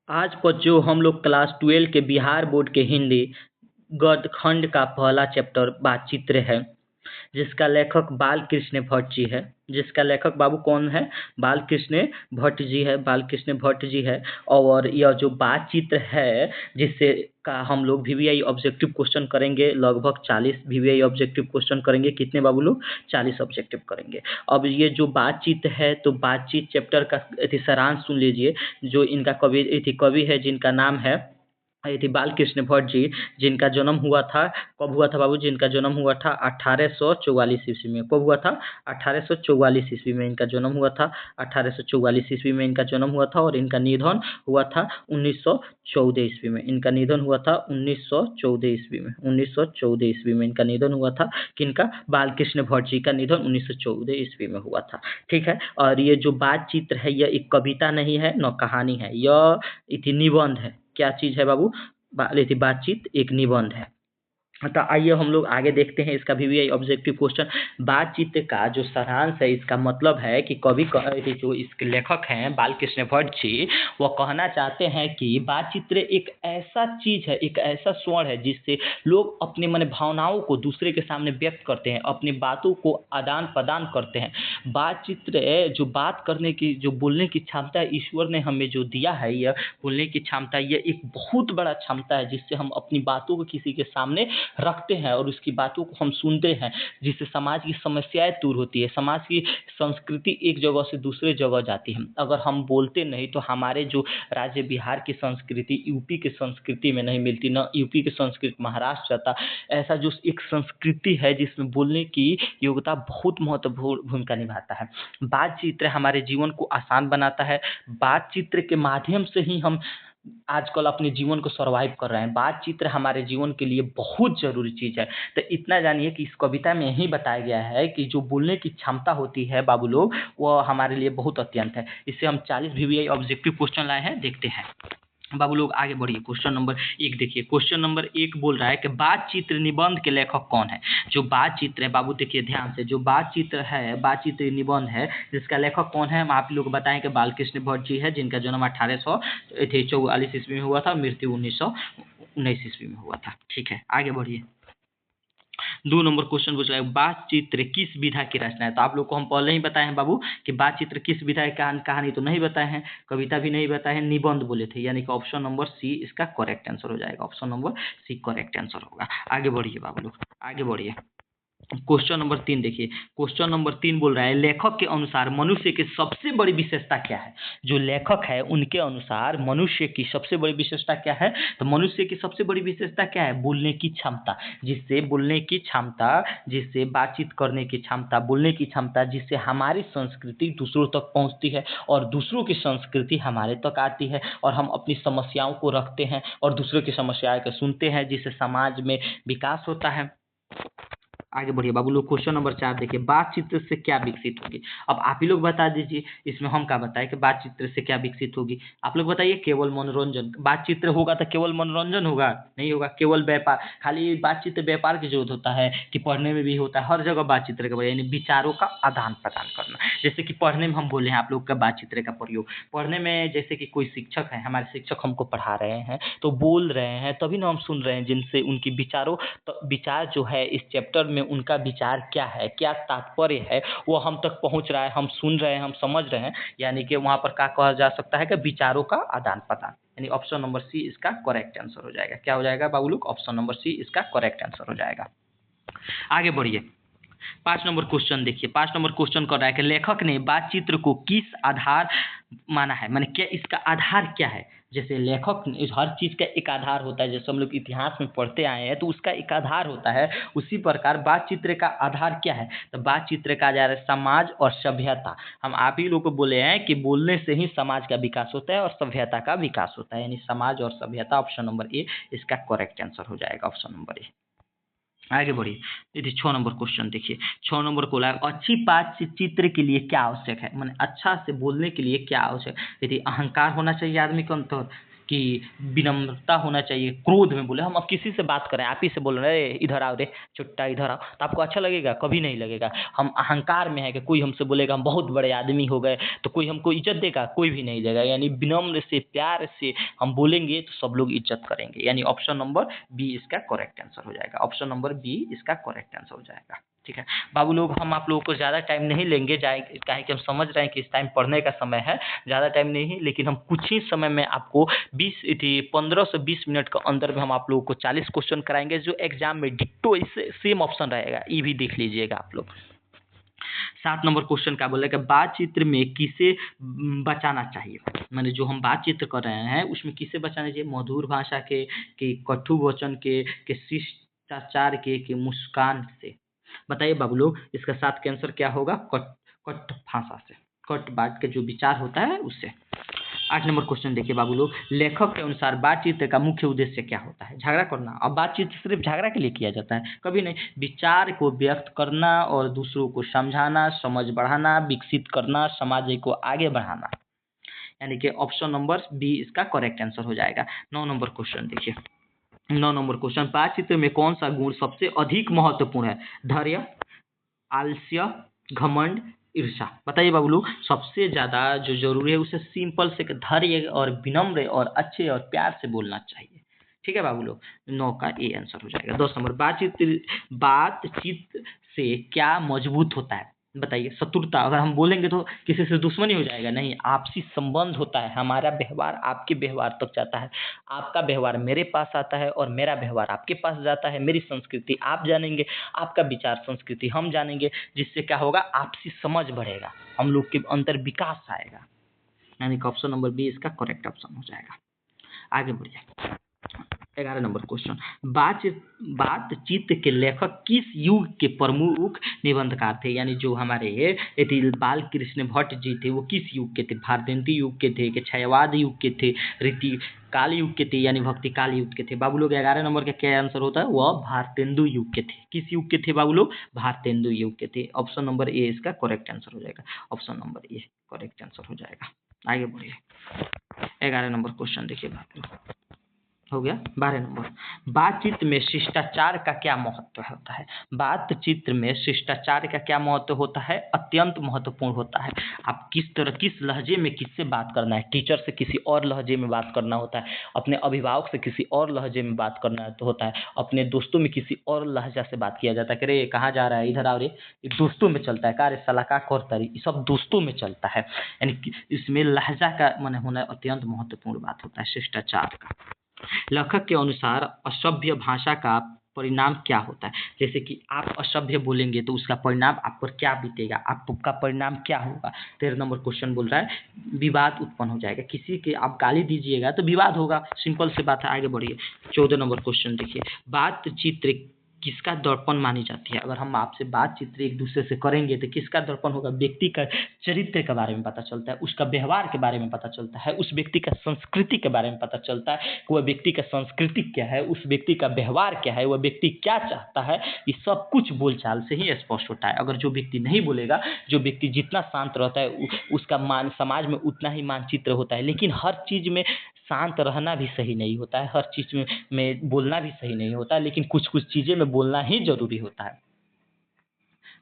आज पर जो हम लोग क्लास 12 के बिहार बोर्ड के हिंदी गद्य खंड का पहला चैप्टर बातचित्र है, जिसका लेखक बालकृष्ण भट्ट जी है। जिसका लेखक बाबू कौन है? बालकृष्ण भट्ट जी है। बालकृष्ण भट्ट जी है। और यह जो बातचित्र है, जिससे का हम लोग वीवीआई ऑब्जेक्टिव क्वेश्चन करेंगे, लगभग 40 वीवीआई ऑब्जेक्टिव क्वेश्चन करेंगे। कितने बाबू लोग? 40 ऑब्जेक्टिव करेंगे। अब ये जो बातचीत है, तो बातचीत चैप्टर का सारांश सुन लीजिए। जो इनका कवि है, जिनका नाम है बालकृष्ण भट्ट जी, जिनका जन्म हुआ था, कब हुआ था बाबू? जिनका जन्म हुआ था 1844 ईस्वी में। कब हुआ था? 1844 ईस्वी में इनका जन्म हुआ था। 1844 ईस्वी में इनका जन्म हुआ था और इनका निधन हुआ था 1914 ईस्वी में। इनका निधन हुआ था 1914 ईस्वी में। 1914 ईस्वी में इनका निधन हुआ था। किनका? बालकृष्ण भट्ट जी का निधन 1914 ईस्वी में हुआ था। ठीक है। और ये जो बातचित्र है, यह एक कविता नहीं है, न कहानी है, यह निबंध है। क्या चीज है बाबू? बातचीत एक निबंध है। तो आइए हम लोग आगे देखते हैं इसका वीवीआई ऑब्जेक्टिव क्वेश्चन। बातचीत का जो सारांश है, इसका मतलब है कि जो इसके लेखक हैं बालकृष्ण भट्ट जी, वो कहना चाहते हैं कि बातचित्र एक ऐसा चीज है, एक ऐसा स्वर्ण है, जिससे लोग अपने मन भावनाओं को दूसरे के सामने व्यक्त करते हैं, अपनी बातों को आदान प्रदान करते हैं। बातचित्र जो बात करने की, जो बोलने की क्षमता ईश्वर ने हमें जो दिया है, यह बोलने की क्षमता, यह एक बहुत बड़ा क्षमता है, जिससे हम अपनी बातों को किसी के सामने रखते हैं और उसकी बातों को हम सुनते हैं, जिससे समाज की समस्याएं दूर होती है, समाज की संस्कृति एक जगह से दूसरे जगह जाती है। अगर हम बोलते नहीं तो हमारे जो राज्य बिहार की संस्कृति यूपी की संस्कृति में नहीं मिलती, ना यूपी की संस्कृति महाराष्ट्र जाता। ऐसा जो एक संस्कृति है जिसमें बोलने की योग्यता बहुत महत्वपूर्ण भूमिका निभाता है। बातचीत हमारे जीवन को आसान बनाता है। बातचीत के माध्यम से ही हम आजकल अपने जीवन को सर्वाइव कर रहे हैं। बातचीत हमारे जीवन के लिए बहुत जरूरी चीज है। तो इतना जानिए कि इस कविता में यही बताया गया है कि जो बोलने की क्षमता होती है बाबू लोग, वो हमारे लिए बहुत अत्यंत है। इससे हम 40 वीवीआई ऑब्जेक्टिव क्वेश्चन लाए हैं, देखते हैं बाबू लोग। आगे बढ़िए। क्वेश्चन नंबर 1 देखिए। क्वेश्चन नंबर 1 बोल रहा है कि बातचित्र निबंध के लेखक कौन है? जो बातचित्र है बाबू, देखिए ध्यान से, जो बातचित्र है, बातचित्र निबंध है, जिसका लेखक कौन है? हम आप लोग बताएं कि बालकृष्ण भट्ट जी है, जिनका जन्म 1844 ईस्वी में हुआ था, मृत्यु 1919 ईस्वी में हुआ था। ठीक है, आगे बढ़िए। 2 नंबर क्वेश्चन पूछ रहा है, बातचित्र किस विधा की रचना है? तो आप लोग को हम पहले ही बताए हैं बाबू कि बातचित्र किस विधा की कहानी तो नहीं बताए हैं, कविता भी नहीं बताए हैं, निबंध बोले थे, यानी कि ऑप्शन नंबर सी इसका करेक्ट आंसर हो जाएगा। Option number c correct answer होगा। आगे बढ़िए बाबू लोग, आगे बढ़िए। क्वेश्चन नंबर 3 देखिए। क्वेश्चन नंबर 3 बोल रहा है, लेखक के अनुसार मनुष्य की सबसे बड़ी विशेषता क्या है? जो लेखक है उनके अनुसार मनुष्य की सबसे बड़ी विशेषता क्या है? तो मनुष्य की सबसे बड़ी विशेषता क्या है? बोलने की क्षमता। जिससे बोलने की क्षमता, जिससे बातचीत करने की क्षमता, बोलने की क्षमता, जिससे हमारी संस्कृति दूसरों तक पहुंचती है और दूसरों की संस्कृति हमारे तक आती है, और हम अपनी समस्याओं को रखते हैं और दूसरों की समस्याएं को सुनते हैं, जिससे समाज में विकास होता है। आगे बढ़िए बाबू लोग। क्वेश्चन नंबर 4 देखिए, बातचीत से क्या विकसित होगी? अब आप ही लोग बता दीजिए, इसमें हम क्या बताएं कि बातचीत से क्या विकसित होगी? आप लोग बताइए। केवल मनोरंजन। बातचीत होगा तो केवल मनोरंजन होगा? नहीं होगा। केवल व्यापार, खाली बातचीत व्यापार की जरूरत होता है कि पढ़ने में भी होता है, हर जगह बातचीत का, यानी विचारों का आदान प्रदान करना। जैसे कि पढ़ने में हम बोले हैं आप लोग का बातचीत का प्रयोग, पढ़ने में जैसे कि कोई शिक्षक है, हमारे शिक्षक हमको पढ़ा रहे हैं तो बोल रहे हैं, तभी ना हम सुन रहे हैं, जिनसे उनकी विचारों तो विचार जो है इस चैप्टर में, उनका विचार क्या है, क्या तात्पर्य है, वो हम तक पहुंच रहा है, हम सुन रहे हैं, हम समझ रहे हैं, यानी कि वहां पर क्या कहा जा सकता है कि विचारों का आदान प्रदान, यानी ऑप्शन नंबर सी इसका करेक्ट आंसर हो जाएगा। क्या हो जाएगा बाबू लोग? ऑप्शन नंबर सी इसका करेक्ट आंसर हो जाएगा। आगे बढ़िए। 5 नंबर क्वेश्चन देखिए। 5 नंबर क्वेश्चन कर रहा है कि लेखक ने बातचीत को किस आधार माना है? माने क्या इसका आधार क्या है? जैसे लेखक, हर चीज का एक आधार होता है, जैसे हम लोग इतिहास में पढ़ते आए हैं तो उसका एक आधार होता है, उसी प्रकार बातचीत का आधार क्या है? तो बातचीत का आधार है समाज और सभ्यता। हम आप ही लोग को बोले हैं कि बोलने से ही समाज का विकास होता है और सभ्यता का विकास होता है, यानी समाज और सभ्यता। ऑप्शन नंबर ए इसका करेक्ट आंसर हो जाएगा। Option number A. आगे बढ़िए। यदि 6 नंबर क्वेश्चन देखिए। 6 नंबर को बोला, अच्छी बातचीत के लिए क्या आवश्यक है? माने अच्छा से बोलने के लिए क्या आवश्यक? यदि अहंकार होना चाहिए आदमी के अंदर, कि विनम्रता होना चाहिए, क्रोध में बोले। हम अब किसी से बात करें, आप ही से बोल रहे हैं, इधर आओ रे चुट्टा इधर आओ, तो आपको अच्छा लगेगा? कभी नहीं लगेगा। हम अहंकार में है कि कोई हमसे बोलेगा हम बहुत बड़े आदमी हो गए तो कोई हमको इज्जत देगा? कोई भी नहीं देगा। यानी विनम्र से, प्यार से हम बोलेंगे तो सब लोग इज्जत करेंगे। यानी ऑप्शन नंबर बी इसका करेक्ट आंसर हो जाएगा। ऑप्शन नंबर बी इसका करेक्ट आंसर हो जाएगा। ठीक है बाबू लोग, हम आप लोगों को ज़्यादा टाइम नहीं लेंगे, काहे कि हम समझ रहे हैं कि इस टाइम पढ़ने का समय है, ज़्यादा टाइम नहीं, लेकिन हम कुछ ही समय में आपको 15 से 20 मिनट के अंदर में हम आप लोगों को 40 क्वेश्चन कराएंगे, जो एग्जाम में डिट्टो इससे सेम ऑप्शन रहेगा। ये भी देख लीजिएगा आप लोग। 7 नंबर क्वेश्चन क्या बोला कि बातचीत में किसे बचाना चाहिए? माने जो हम बातचीत कर रहे हैं उसमें किसे बचाना चाहिए? मधुर भाषा के, कि कटु वचन के शिष्टाचार के मुस्कान से? बताइए बाबू लोग, इसका 7 का आंसर क्या होगा? कट भाषा से, कट बात के जो विचार होता है उससे। 8 नंबर क्वेश्चन देखिए बाबू लोग, लेखक के अनुसार बातचीत का मुख्य उद्देश्य क्या होता है? झगड़ा करना। अब बातचीत सिर्फ झगड़ा के लिए किया जाता है? कभी नहीं। विचार को व्यक्त करना और दूसरों को समझाना, समझ बढ़ाना, विकसित करना, समाज को आगे बढ़ाना। यानी कि ऑप्शन नंबर बी इसका करेक्ट आंसर हो जाएगा। 9 नंबर क्वेश्चन देखिए। 9 नंबर क्वेश्चन, बातचीत में कौन सा गुण सबसे अधिक महत्वपूर्ण है? धैर्य, आलस्य, घमंड, ईर्ष्या? बताइए बाबू लोग, सबसे ज्यादा जो जरूरी है उसे सिंपल से धैर्य और विनम्र और अच्छे और प्यार से बोलना चाहिए। ठीक है बाबू लोग, 9 का ए आंसर हो जाएगा। 10 नंबर, बातचीत से क्या मजबूत होता है? बताइए। शत्रुता, अगर हम बोलेंगे तो किसी से दुश्मनी हो जाएगा? नहीं, आपसी संबंध होता है। हमारा व्यवहार आपके व्यवहार तक जाता है, आपका व्यवहार मेरे पास आता है और मेरा व्यवहार आपके पास जाता है। मेरी संस्कृति आप जानेंगे, आपका विचार संस्कृति हम जानेंगे, जिससे क्या होगा? आपसी समझ बढ़ेगा, हम लोग के अंदर विकास आएगा। यानी कि ऑप्शन नंबर बी इसका करेक्ट ऑप्शन हो जाएगा। आगे बढ़िए। 11 नंबर क्वेश्चन, बातचीत के लेखक किस युग के प्रमुख निबंधकार थे? यानी जो हमारे बाल कृष्ण भट्ट जी थे वो किस युग के थे? भारतेंदु युग के थे कि छायावाद युग के थे, रीति काल युग के थे, यानी भक्ति काल युग के थे? बाबू लोग 11 नंबर का क्या आंसर होता है? वह भारतेंदु युग के थे। किस युग के थे बाबू लोग? भारतेंदु युग के थे। ऑप्शन नंबर ए इसका करेक्ट आंसर हो जाएगा। Option number A correct answer हो जाएगा। आगे बढ़िए। 11 नंबर क्वेश्चन देखिए बाबू लोग, हो गया। 12 नंबर, बातचीत में शिष्टाचार का क्या महत्व होता है? बातचीत में शिष्टाचार का क्या महत्व होता है? अत्यंत महत्वपूर्ण होता है। आप किस लहजे में किससे बात करना है? टीचर से किसी और लहजे में बात करना होता है, अपने अभिभावक से किसी और लहजे में बात करना होता है, अपने दोस्तों में किसी और लहजा से बात किया जाता है। रे कहाँ जा रहा है, इधर आओ रे, दोस्तों में चलता है। कार्य साला का करता ये सब दोस्तों में चलता है। यानी कि इसमें लहजा का मन होना अत्यंत महत्वपूर्ण बात होता है, शिष्टाचार का। लेखक के अनुसार असभ्य भाषा का परिणाम क्या होता है? जैसे कि आप असभ्य बोलेंगे तो उसका परिणाम आप पर क्या बीतेगा, आपका परिणाम क्या होगा? 13 नंबर क्वेश्चन बोल रहा है विवाद उत्पन्न हो जाएगा। किसी के आप गाली दीजिएगा तो विवाद होगा, सिंपल सी बात है। आगे बढ़िए। 14 नंबर क्वेश्चन देखिए, बातचीत किसका दर्पण मानी जाती है? अगर हम आपसे बातचीत एक दूसरे से करेंगे तो किसका दर्पण होगा? व्यक्ति का चरित्र के बारे में पता चलता है, उसका व्यवहार के बारे में पता चलता है, उस व्यक्ति का संस्कृति के बारे में पता चलता है कि वह व्यक्ति का संस्कृति क्या है, उस व्यक्ति का व्यवहार क्या है, वह व्यक्ति क्या चाहता है। ये सब कुछ बोलचाल से ही स्पष्ट होता है। अगर जो व्यक्ति नहीं बोलेगा, जो व्यक्ति जितना शांत रहता है उसका समाज में उतना ही मानचित्र होता है। लेकिन हर चीज में शांत रहना भी सही नहीं होता है, हर चीज में बोलना भी सही नहीं होता है, लेकिन कुछ कुछ चीजें में बोलना ही जरूरी होता है।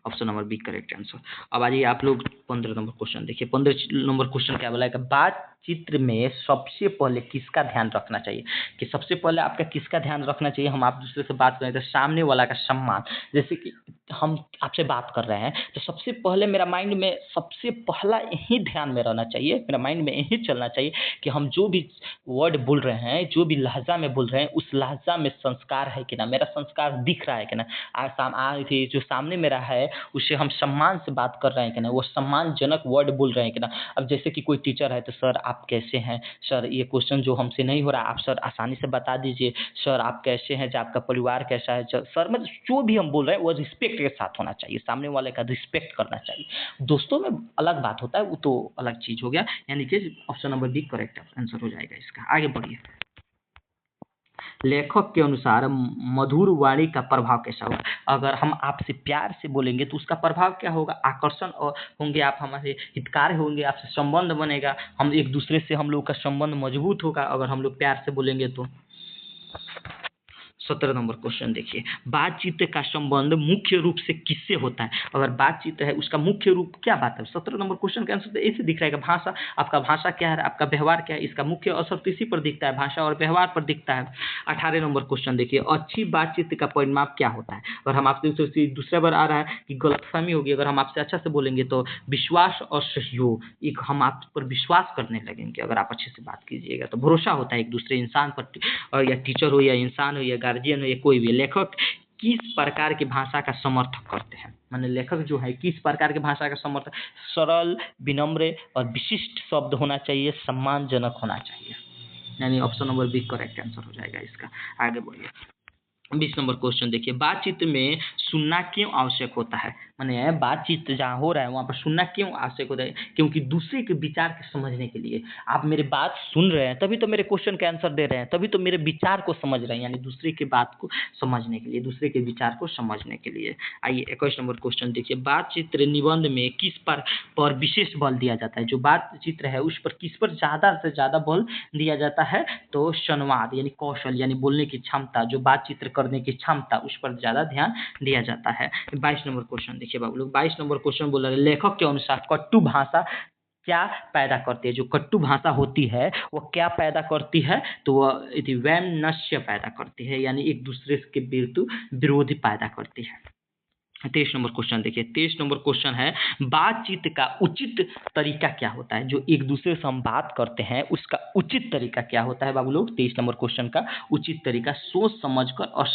Option number b correct answer. अब आइए आप लोग 15 नंबर क्वेश्चन देखिए। 15 नंबर क्वेश्चन क्या बोला है कि बातचीत में सबसे पहले किसका ध्यान रखना चाहिए? कि सबसे पहले आपका किसका ध्यान रखना चाहिए? हम आप दूसरे से बात करें तो सामने वाला का सम्मान। जैसे कि हम आपसे बात कर रहे हैं तो सबसे पहले मेरा माइंड में सबसे पहला यही ध्यान में रहना चाहिए, मेरा माइंड में यही चलना चाहिए कि हम जो भी वर्ड बोल रहे हैं, जो भी लहजा में बोल रहे हैं, उस लहजा में संस्कार है कि ना, मेरा संस्कार दिख रहा है कि ना, जो सामने मेरा है उससे हम सम्मान से बात कर रहे हैं कि ना, वो सम्मानजनक वर्ड बोल रहे हैं कि ना। अब जैसे कि कोई टीचर है तो सर आप कैसे हैं, सर ये क्वेश्चन जो हमसे नहीं हो रहा आप सर आसानी से बता दीजिए, सर आप कैसे हैं, जो आपका परिवार कैसा है, सर मतलब जो भी हम बोल रहे हैं वो रिस्पेक्ट के साथ होना चाहिए, सामने वाले का रिस्पेक्ट करना चाहिए। दोस्तों में अलग बात होता है, वो तो अलग चीज हो गया। यानी कि option number b correct answer हो जाएगा इसका। आगे बढ़िए। लेखक के अनुसार मधुर वाणी का प्रभाव कैसा होगा? अगर हम आपसे प्यार से बोलेंगे तो उसका प्रभाव क्या होगा? आकर्षण और होंगे, आप हमारे हितकारी होंगे, आपसे संबंध बनेगा, हम एक दूसरे से हम लोग का संबंध मजबूत होगा अगर हम लोग प्यार से बोलेंगे तो। 17 नंबर क्वेश्चन देखिए, बातचीत का संबंध मुख्य रूप से किससे होता है? अगर बातचीत है उसका मुख्य रूप क्या बात है? 17 नंबर क्वेश्चन का आंसर तो ऐसे दिख रहेगा, भाषा, आपका भाषा क्या है, आपका व्यवहार क्या है, इसका मुख्य असर तो इसी पर दिखता है, भाषा और व्यवहार पर दिखता है। 18 नंबर क्वेश्चन देखिए, अच्छी बातचीत का परिमाप क्या होता है? अगर हम आपसे दूसरा बार आ रहा है कि गलतफहमी होगी, अगर हम आपसे अच्छा से बोलेंगे तो विश्वास और सहयोग, एक हम आप पर विश्वास करने लगेंगे अगर आप अच्छे से बात कीजिएगा तो। भरोसा होता है एक दूसरे इंसान पर, और या टीचर हो या इंसान हो या गार्जियन हो या कोई भी। लेखक किस प्रकार की भाषा का समर्थन करते हैं? माने लेखक जो है किस प्रकार की भाषा का समर्थन? सरल, विनम्र और विशिष्ट शब्द होना चाहिए, सम्मानजनक होना चाहिए, यानी option number b correct answer हो जाएगा इसका। आगे बढ़िए, 20 नंबर क्वेश्चन देखिए, बातचीत में सुनना क्यों आवश्यक होता है? माने बातचीत जहाँ हो रहा है वहाँ पर सुनना क्यों आवश्यक होता है? क्योंकि दूसरे के विचार को समझने के लिए। आप मेरी बात सुन रहे हैं तभी तो मेरे क्वेश्चन के आंसर दे रहे हैं, तभी तो मेरे विचार को समझ रहे हैं, यानी दूसरे की बात को समझने के लिए, दूसरे के विचार को समझने के लिए। आइए 21 नंबर क्वेश्चन देखिए, बातचीत निबंध में किस पर विशेष बल दिया जाता है? जो बातचीत है उस पर किस पर ज़्यादा से ज़्यादा बल दिया जाता है? तो संवाद यानी कौशल, यानी बोलने की क्षमता, जो बातचीत करने की क्षमता, उस पर ज़्यादा ध्यान दिया जाता है। 22 नंबर क्वेश्चन देखिए बाबू लोग, 22 नंबर क्वेश्चन बोल रहे हैं, लेखक के अनुसार कट्टू भाषा क्या पैदा करती है? जो कट्टू भाषा होती है वो क्या पैदा करती है? तो वह वैमनस्य पैदा करती है, यानी एक दूसरे के विरोधी पैदा करती है। 23 नंबर क्वेश्चन देखिए, 23 नंबर क्वेश्चन है, बातचीत का उचित तरीका क्या होता है? जो एक दूसरे से हम बात करते हैं उसका उचित तरीका क्या होता है बाबू लोग? 23 नंबर क्वेश्चन का उचित तरीका सोच समझकर और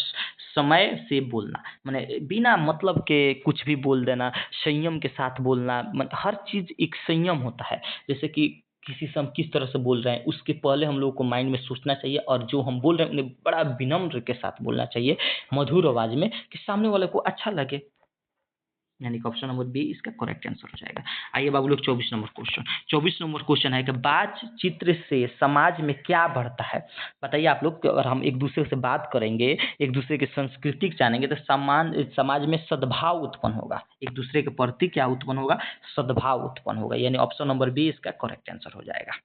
समय से बोलना, माने बिना मतलब के कुछ भी बोल देना, संयम के साथ बोलना, हर चीज़ एक संयम होता है। जैसे कि किसी से हम किस तरह से बोल रहे हैं उसके पहले हम लोगों को माइंड में सोचना चाहिए, और जो हम बोल रहे हैं उन्हें बड़ा विनम्र के साथ बोलना चाहिए, मधुर आवाज़ में, कि सामने वाले को अच्छा लगे, यानी कि ऑप्शन नंबर बी इसका करेक्ट आंसर हो जाएगा। आइए बाबू लोग 24 नंबर क्वेश्चन, 24 नंबर क्वेश्चन है कि बातचीत से समाज में क्या बढ़ता है? बताइए आप लोग, अगर हम एक दूसरे से बात करेंगे, एक दूसरे की संस्कृति जानेंगे तो समाज में सद्भाव उत्पन्न होगा, एक दूसरे के प्रति क्या उत्पन्न होगा? सद्भाव उत्पन्न होगा, यानी ऑप्शन नंबर बी इसका करेक्ट आंसर हो जाएगा।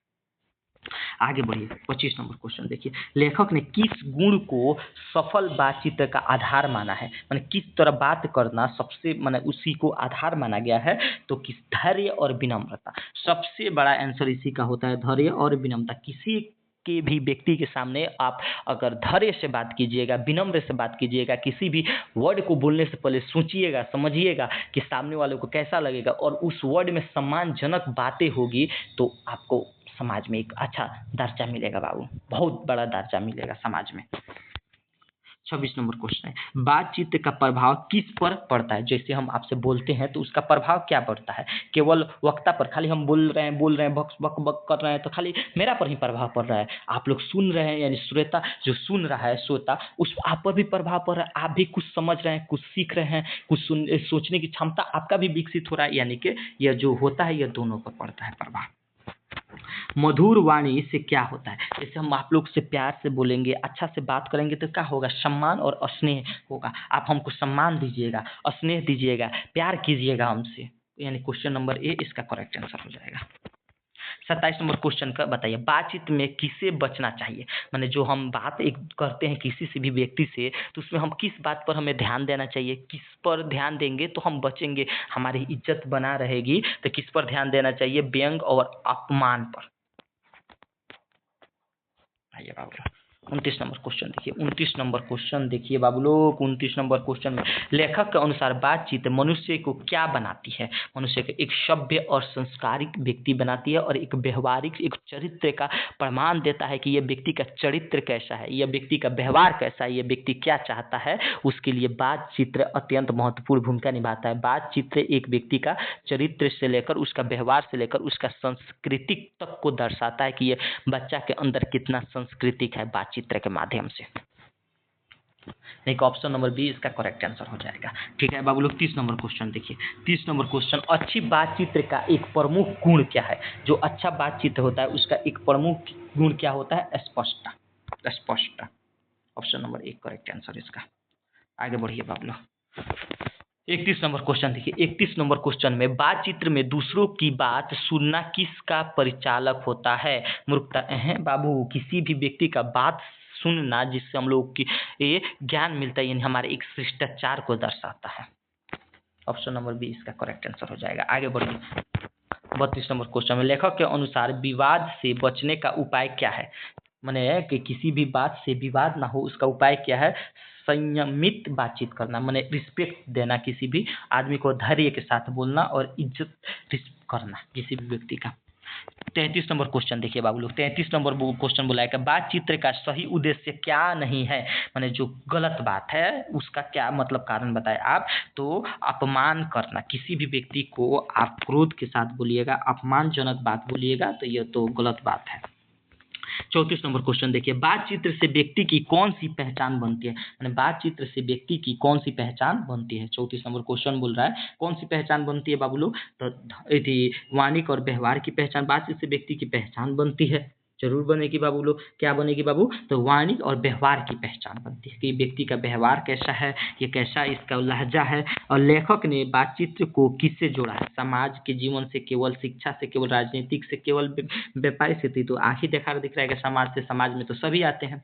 आगे बढ़िए, 25 नंबर क्वेश्चन देखिए, लेखक ने किस गुण को सफल बातचीत का आधार माना है? माने किस तरह बात करना सबसे, माने उसी को आधार माना गया है? तो किस धैर्य और विनम्रता, सबसे बड़ा आंसर इसी का होता है, धैर्य और विनम्रता। किसी के भी व्यक्ति के सामने आप अगर धैर्य से बात कीजिएगा, विनम्र से बात कीजिएगा, किसी भी वर्ड को बोलने से पहले सोचिएगा, समझिएगा कि सामने वाले को कैसा लगेगा, और उस वर्ड में सम्मानजनक बातें होगी तो आपको समाज में एक अच्छा दर्जा मिलेगा बाबू, बहुत बड़ा दर्जा मिलेगा समाज में। 26 नंबर क्वेश्चन है, बातचीत का प्रभाव किस पर पड़ता है? जैसे हम आपसे बोलते हैं तो उसका प्रभाव क्या पड़ता है? केवल वक्ता पर, खाली हम बोल रहे हैं, बक बक बक कर रहे हैं तो खाली मेरा पर ही प्रभाव पड़ रहा है? आप लोग सुन रहे हैं, यानी श्रोता जो सुन रहा है, श्रोता, उस आप पर भी प्रभाव पड़ रहा है, आप भी कुछ समझ रहे हैं, कुछ सीख रहे हैं, कुछ सोचने की क्षमता आपका भी विकसित हो रहा है, यानी कि यह जो होता है यह दोनों पर पड़ता है प्रभाव। मधुर वाणी से क्या होता है? जैसे हम आप लोग से प्यार से बोलेंगे, अच्छा से बात करेंगे तो क्या होगा? सम्मान और स्नेह होगा। आप हमको सम्मान दीजिएगा, स्नेह दीजिएगा, प्यार कीजिएगा हमसे, यानी क्वेश्चन नंबर ए इसका करेक्ट आंसर हो जाएगा। 27 नंबर क्वेश्चन का बताइए, बातचीत में किससे बचना चाहिए? माने जो हम बात एक करते हैं किसी से भी व्यक्ति से, तो उसमें हम किस बात पर हमें ध्यान देना चाहिए? किस पर ध्यान देंगे तो हम बचेंगे, हमारी इज्जत बना रहेगी? तो किस पर ध्यान देना चाहिए? व्यंग और अपमान पर। आइए बाबू लोग 29 नंबर क्वेश्चन देखिए, 29 नंबर क्वेश्चन देखिए बाबू लोग, 29 नंबर क्वेश्चन में लेखक के अनुसार बातचीत मनुष्य को क्या बनाती है? मनुष्य को एक सभ्य और संस्कारिक व्यक्ति बनाती है, और एक व्यवहारिक, एक चरित्र का प्रमाण देता है कि यह व्यक्ति का चरित्र कैसा है, यह व्यक्ति का व्यवहार कैसा है, यह व्यक्ति क्या चाहता है, उसके लिए बातचीत अत्यंत महत्वपूर्ण भूमिका निभाता है। बातचीत एक व्यक्ति का चरित्र से लेकर, उसका व्यवहार से लेकर, उसका सांस्कृतिक तक को दर्शाता है कि यह बच्चा के अंदर कितना सांस्कृतिक है बातचीत के माध्यम से। एक ऑप्शन नंबर बी इसका करेक्ट आंसर हो जाएगा। ठीक है बाबू लोग, 30 नंबर क्वेश्चन देखिए, 30 नंबर क्वेश्चन, अच्छी बातचीत का एक प्रमुख गुण क्या है? जो अच्छा बातचीत होता है उसका एक प्रमुख गुण क्या होता है? स्पष्टता। स्पष्टता, ऑप्शन नंबर 1 करेक्ट आंसर इसका। आगे बढ़िए बाबू लोग। 31 नंबर क्वेश्चन देखिए। 31 नंबर क्वेश्चन में बातचीत में दूसरों की बात सुनना किसका परिचालक होता है? मूर्खता है बाबू, किसी भी व्यक्ति का बात सुनना जिससे हम लोग की ये ज्ञान मिलता है, यानी हमारे एक शिष्टाचार को दर्शाता है। ऑप्शन नंबर बी इसका करेक्ट आंसर हो जाएगा। आगे बढ़िए। 32 नंबर क्वेश्चन में लेखक के अनुसार विवाद से बचने का उपाय क्या है? माने कि किसी भी बात से विवाद ना हो, उसका उपाय क्या है? संयमित बातचीत करना, माने रिस्पेक्ट देना, किसी भी आदमी को धैर्य के साथ बोलना और इज्जत करना किसी भी व्यक्ति का। 33 नंबर क्वेश्चन देखिए बाबू लोग। 33 नंबर क्वेश्चन बोला है कि बातचीत का सही उद्देश्य क्या नहीं है? माने जो गलत बात है उसका क्या मतलब कारण बताए आप? तो अपमान करना, किसी भी व्यक्ति को आप क्रोध के साथ बोलिएगा, अपमानजनक बात बोलिएगा तो यह तो गलत बात है। 34 नंबर क्वेश्चन देखिए। बातचीत से व्यक्ति की कौन सी पहचान बनती है? माने बातचीत से व्यक्ति की कौन सी पहचान बनती है? 34 नंबर क्वेश्चन बोल रहा है कौन सी पहचान बनती है बाबू लोग? तो वाणिक और व्यवहार की पहचान, बातचीत से व्यक्ति की पहचान बनती है, जरूर बनेगी बाबू लोग। क्या बनेगी बाबू? तो वाणिक और व्यवहार की पहचान बनती है कि व्यक्ति का व्यवहार कैसा है, ये कैसा इसका लहजा है। और लेखक ने बातचीत को किससे जोड़ा है? समाज के जीवन से, केवल शिक्षा से, केवल राजनीतिक से, केवल व्यापारी से? तो आंख ही देखा दिख रहा है कि समाज से, समाज में तो सभी आते हैं।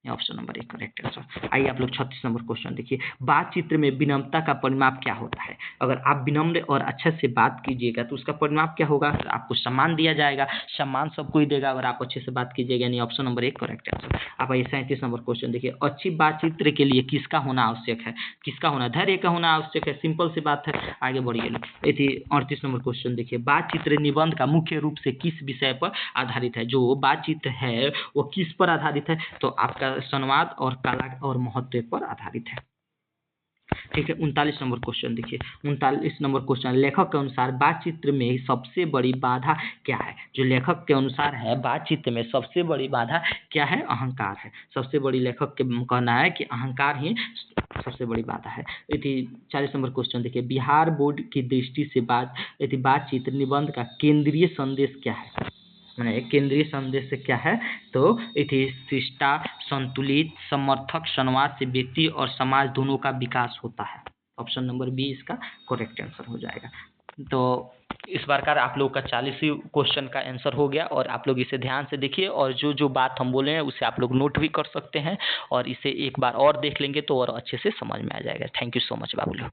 Option number 1 correct answer. आइए आप लोग 36 नंबर क्वेश्चन देखिए। बातचीत में विनम्रता का परिमाप क्या होता है? अगर आप विनम्र और अच्छे से बात कीजिएगा तो उसका परिमाप क्या होगा? तो आपको सम्मान दिया जाएगा, सम्मान सबको ही देगा अगर आप अच्छे से बात कीजिएगा, यानी ऑप्शन नंबर 1 करेक्ट आंसर। आप आइए 37 नंबर क्वेश्चन देखिए। अच्छी बातचीत के लिए किसका होना आवश्यक है? किसका होना? धैर्य का होना आवश्यक है, सिंपल सी बात है। आगे बढ़िए। 38 नंबर क्वेश्चन देखिए। बातचीत निबंध का मुख्य रूप से किस विषय पर आधारित है? जो बातचीत है वो किस पर आधारित है? तो आपका संवाद और कला और महत्व पर आधारित है। ठीक है। 39 नंबर क्वेश्चन देखिए। 39 नंबर क्वेश्चन, लेखक के अनुसार बातचीत में सबसे बड़ी बाधा क्या है? जो लेखक के अनुसार है बातचीत में सबसे बड़ी बाधा क्या है? अहंकार है। सबसे बड़ी लेखक के कहना है कि अहंकार ही सबसे बड़ी बाधा है। 40 नंबर क्वेश्चन देखिए। बिहार बोर्ड की दृष्टि से बातचीत निबंध का केंद्रीय संदेश क्या है? मैंने केंद्रीय संदेश क्या है? तो शिष्टा, संतुलित, समर्थक संवाद से व्यक्ति और समाज दोनों का विकास होता है। ऑप्शन नंबर बी इसका करेक्ट आंसर हो जाएगा। तो इस बार का आप लोग का 40 क्वेश्चन का आंसर हो गया और आप लोग इसे ध्यान से देखिए और जो जो बात हम बोले हैं उसे आप लोग नोट भी कर सकते हैं और इसे एक बार और देख लेंगे तो और अच्छे से समझ में आ जाएगा। थैंक यू सो मच बाबू लोग।